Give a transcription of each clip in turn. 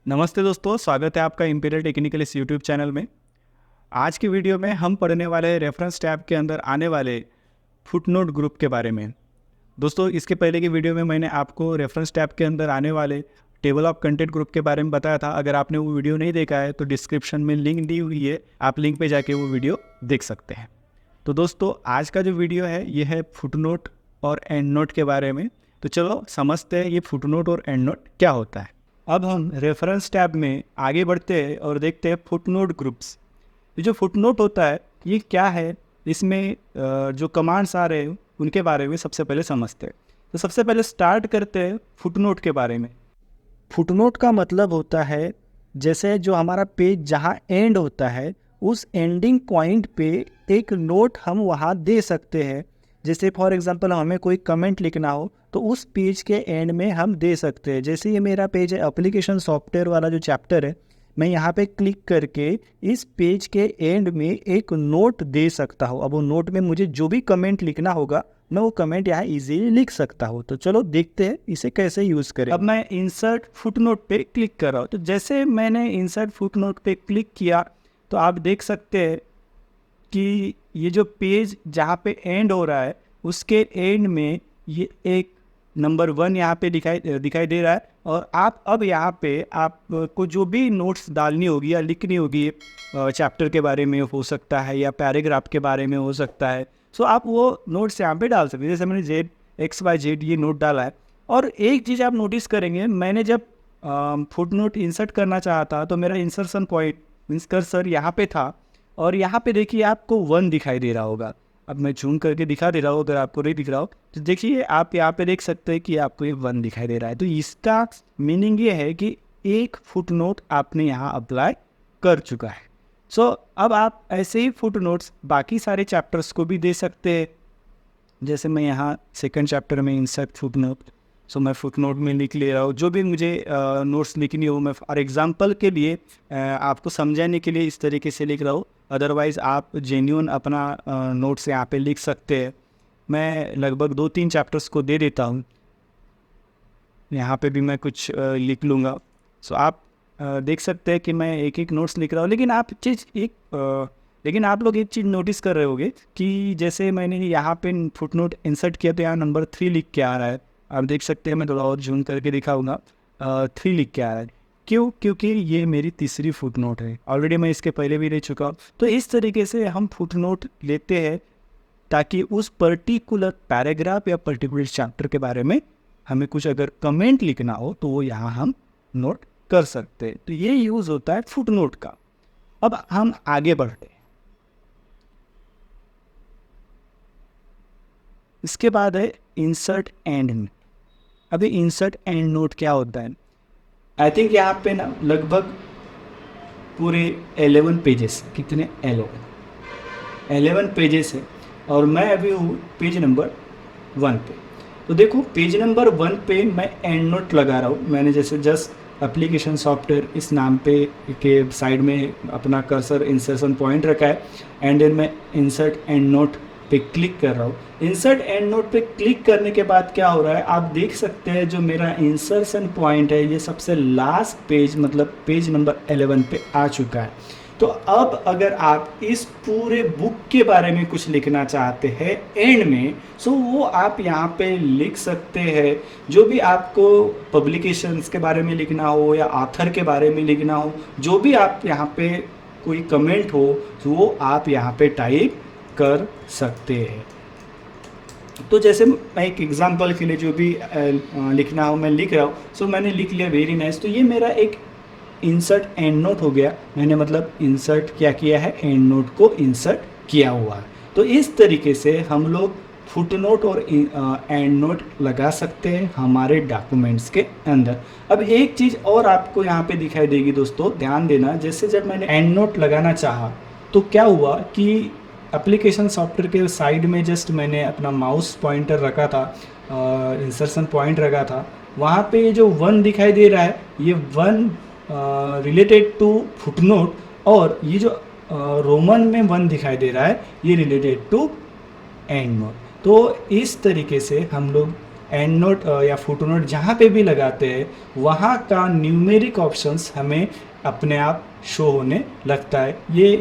नमस्ते दोस्तों, स्वागत है आपका इंपीरियल टेक्निकल इस यूट्यूब चैनल में। आज की वीडियो में हम पढ़ने वाले हैं रेफरेंस टैब के अंदर आने वाले फुटनोट ग्रुप के बारे में। दोस्तों, इसके पहले की वीडियो में मैंने आपको रेफरेंस टैब के अंदर आने वाले टेबल ऑफ कंटेंट ग्रुप के बारे में बताया था। अगर आपने वो वीडियो नहीं देखा है तो डिस्क्रिप्शन में लिंक दी हुई है, आप लिंक पे जाके वो वीडियो देख सकते हैं। तो दोस्तों, आज का जो वीडियो है ये है फुटनोट और एंड नोट के बारे में। तो चलो समझते हैं ये फुटनोट और एंड नोट क्या होता है। अब हम रेफरेंस टैब में आगे बढ़ते हैं और देखते हैं फुटनोट ग्रुप्स। ये जो फुटनोट होता है ये क्या है, इसमें जो कमांड्स आ रहे हैं उनके बारे में सबसे पहले समझते हैं। तो सबसे पहले स्टार्ट करते हैं फुटनोट के बारे में। फुटनोट का मतलब होता है जैसे जो हमारा पेज जहाँ एंड होता है उस एंडिंग पॉइंट पे एक नोट हम वहाँ दे सकते हैं। जैसे फॉर एग्जांपल हमें कोई कमेंट लिखना हो तो उस पेज के एंड में हम दे सकते हैं। जैसे ये मेरा पेज है एप्लीकेशन सॉफ्टवेयर वाला जो चैप्टर है, मैं यहाँ पे क्लिक करके इस पेज के एंड में एक नोट दे सकता हूँ। अब वो नोट में मुझे जो भी कमेंट लिखना होगा मैं वो कमेंट यहाँ इजीली लिख सकता हूँ। तो चलो देखते हैं इसे कैसे यूज़ करें। अब मैं इंसर्ट फुटनोट पे क्लिक कर रहा हूँ। तो जैसे मैंने इंसर्ट फुटनोट पे क्लिक किया तो आप देख सकते हैं कि ये जो पेज जहाँ पे एंड हो रहा है उसके एंड में ये एक नंबर 1 यहाँ पे दिखाई दे रहा है। और आप अब यहाँ पे आपको जो भी नोट्स डालनी होगी या लिखनी होगी चैप्टर के बारे में हो सकता है या पैराग्राफ के बारे में हो सकता है, सो आप वो नोट्स यहाँ पे डाल सकते हैं। जैसे मैंने XYZ ये नोट डाला है। और एक चीज़ आप नोटिस करेंगे, मैंने जब फुटनोट इंसर्ट करना चाहा था तो मेरा इंसर्शन पॉइंट मीन्स कर्सर यहाँ पे था और यहाँ पे देखिए आपको 1 दिखाई दे रहा होगा। अब मैं जूम करके दिखा दे रहा हूँ, अगर आपको नहीं दिख रहा हो तो देखिए आप यहाँ पे देख सकते हैं कि आपको ये 1 दिखाई दे रहा है। तो इसका मीनिंग ये है कि एक फुटनोट आपने यहाँ अप्लाई कर चुका है। सो अब आप ऐसे ही फुटनोट्स बाकी सारे चैप्टर्स को भी दे सकते हैं। जैसे मैं यहाँ सेकंड चैप्टर में इंसर्ट फुटनोट, सो मैं फुटनोट में लिख ले रहा हूँ जो भी मुझे नोट्स लिखनी हो। मैं फॉर एग्जांपल के लिए आपको समझाने के लिए इस तरीके से लिख रहा हूँ, अदरवाइज़ आप जेन्युइन अपना नोट्स यहाँ पे लिख सकते हैं। मैं लगभग 2-3 चैप्टर्स को दे देता हूँ, यहाँ पे भी मैं कुछ लिख लूँगा। सो आप देख सकते हैं कि मैं एक एक नोट्स लिख रहा हूँ। लेकिन आप लोग एक चीज़ नोटिस कर रहे होंगे कि जैसे मैंने यहाँ पे फुटनोट इंसर्ट किया तो यहाँ नंबर 3 लिख के आ रहा है। आप देख सकते हैं, मैं थोड़ा और जूम करके दिखाऊंगा, 3 लिख के आ रहा है। क्यों? क्योंकि ये मेरी तीसरी फुटनोट है। ऑलरेडी मैं इसके पहले भी ले चुका हूँ। तो इस तरीके से हम फुटनोट लेते हैं ताकि उस पर्टिकुलर पैराग्राफ या पर्टिकुलर चैप्टर के बारे में हमें कुछ अगर कमेंट लिखना हो तो वो यहाँ हम नोट कर सकते हैं। तो ये यूज़ होता है फुटनोट का। अब हम आगे बढ़ते हैं। इसके बाद है इंसर्ट एंड नोट। अभी इंसर्ट एंड नोट क्या होता है? आई थिंक यहाँ पे ना लगभग पूरे 11 पेजेस, कितने 11 पेजेस है और मैं अभी हूँ पेज नंबर 1 पे। तो देखो पेज नंबर 1 पे मैं एंड नोट लगा रहा हूँ। मैंने जैसे जस्ट एप्लीकेशन सॉफ्टवेयर इस नाम पे के साइड में अपना कर्सर इंसर्शन पॉइंट रखा है एंड देन मैं इंसर्ट एंड नोट पे क्लिक कर रहा हूँ। इंसर्ट एंड नोट पे क्लिक करने के बाद क्या हो रहा है आप देख सकते हैं, जो मेरा इंसर्शन पॉइंट है ये सबसे लास्ट पेज मतलब पेज नंबर 11 पे आ चुका है। तो अब अगर आप इस पूरे बुक के बारे में कुछ लिखना चाहते हैं एंड में, सो वो आप यहाँ पे लिख सकते हैं। जो भी आपको पब्लिकेशंस के बारे में लिखना हो या ऑथर के बारे में लिखना हो, जो भी आप यहाँ पे कोई कमेंट हो तो वो आप यहाँ पे टाइप कर सकते हैं। तो जैसे मैं एक एग्जांपल के लिए जो भी लिखना हो मैं लिख रहा हूँ। सो मैंने लिख लिया, वेरी नाइस। तो ये मेरा एक इंसर्ट एंड नोट हो गया। मैंने मतलब इंसर्ट क्या किया है, एंड नोट को इंसर्ट किया हुआ है। तो इस तरीके से हम लोग फुटनोट और एंड नोट लगा सकते हैं हमारे डॉक्यूमेंट्स के अंदर। अब एक चीज़ और आपको यहाँ पे दिखाई देगी दोस्तों, ध्यान देना। जैसे जब मैंने एंड नोट लगाना चाहा तो क्या हुआ कि एप्लीकेशन सॉफ्टवेयर के साइड में जस्ट मैंने अपना माउस पॉइंटर रखा था, इंसर्शन पॉइंट रखा था। वहाँ पे जो 1 दिखाई दे रहा है ये 1 रिलेटेड टू फुटनोट, और ये जो रोमन में 1 दिखाई दे रहा है ये रिलेटेड टू एंड नोट। तो इस तरीके से हम लोग एंड नोट या फुट नोट जहाँ पे भी लगाते हैं वहाँ का न्यूमेरिक ऑप्शंस हमें अपने आप शो होने लगता है। ये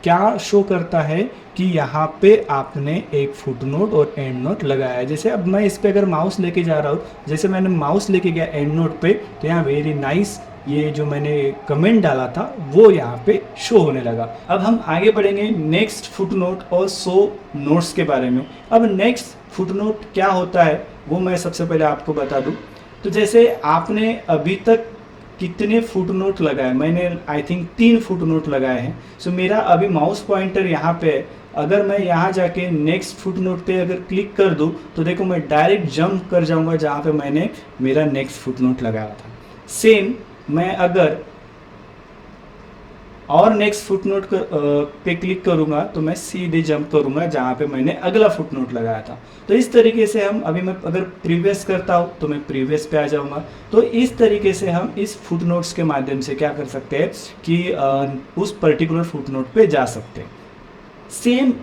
क्या शो करता है कि यहाँ पे आपने एक फुट नोट और एंड नोट लगाया है। जैसे अब मैं इस पे अगर माउस लेके जा रहा हूँ, जैसे मैंने माउस लेके गया एंड नोट पे, तो यहाँ वेरी नाइस ये जो मैंने कमेंट डाला था वो यहाँ पे शो होने लगा। अब हम आगे बढ़ेंगे नेक्स्ट फुट नोट और शो नोट्स के बारे में। अब नेक्स्ट फुट नोट क्या होता है वो मैं सबसे पहले आपको बता दूँ। तो जैसे आपने अभी तक कितने फुट नोट लगाए, मैंने आई थिंक 3 फुट नोट लगाए हैं। सो मेरा अभी माउस पॉइंटर यहाँ पे है, अगर मैं यहाँ जाके नेक्स्ट फुट नोट पे अगर क्लिक कर दूँ तो देखो मैं डायरेक्ट जंप कर जाऊँगा जहाँ पे मैंने मेरा नेक्स्ट फुट नोट लगाया था। सेम मैं अगर और नेक्स्ट फुट नोट पे क्लिक करूंगा तो मैं सीधे जंप करूंगा जहाँ पे मैंने अगला फुट नोट लगाया था। तो इस तरीके से हम अभी मैं अगर प्रीवियस करता हूँ तो मैं प्रीवियस पे आ जाऊंगा। तो इस तरीके से हम इस फुट नोट्स के माध्यम से क्या कर सकते हैं कि उस पर्टिकुलर फुट नोट पे जा सकते हैं। सेम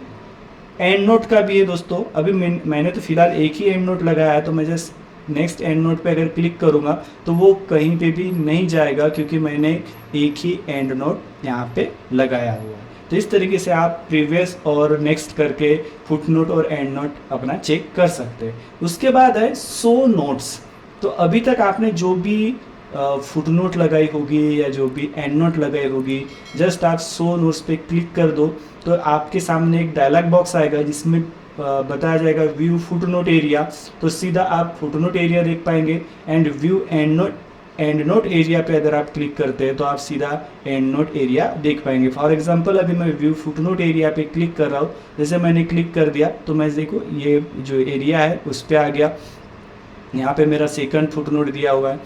एंड नोट का भी है दोस्तों। अभी मैंने तो फिलहाल एक ही एंड नोट लगाया है, तो मैं जस्ट नेक्स्ट एंड नोट पे अगर क्लिक करूँगा तो वो कहीं पे भी नहीं जाएगा क्योंकि मैंने एक ही एंड नोट यहाँ पे लगाया हुआ है। तो इस तरीके से आप प्रीवियस और नेक्स्ट करके फुट नोट और एंड नोट अपना चेक कर सकते हैं। उसके बाद है शो नोट्स। तो अभी तक आपने जो भी फुट नोट लगाई होगी या जो भी एंड नोट लगाई होगी, जस्ट आप शो नोट्स पे क्लिक कर दो तो आपके सामने एक डायलॉग बॉक्स आएगा जिसमें बताया जाएगा व्यू फुट नोट एरिया। तो सीधा आप फुट नोट एरिया देख पाएंगे and view and note area पे अगर आप क्लिक करते हैं तो आप सीधा एंड नोट एरिया देख पाएंगे। फॉर एग्जांपल अभी मैं व्यू फुट नोट एरिया पे क्लिक कर रहा हूँ, जैसे मैंने क्लिक कर दिया तो मैं देखो ये जो एरिया है उस पर आ गया। यहाँ पे मेरा सेकंड फुट नोट दिया हुआ है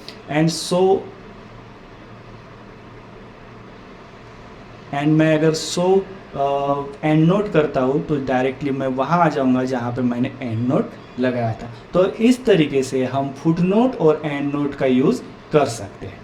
एंड मैं अगर शो एंड नोट करता हूँ तो डायरेक्टली मैं वहाँ आ जाऊँगा जहाँ पे मैंने एंड नोट लगाया था। तो इस तरीके से हम फुट नोट और एंड नोट का यूज़ कर सकते हैं।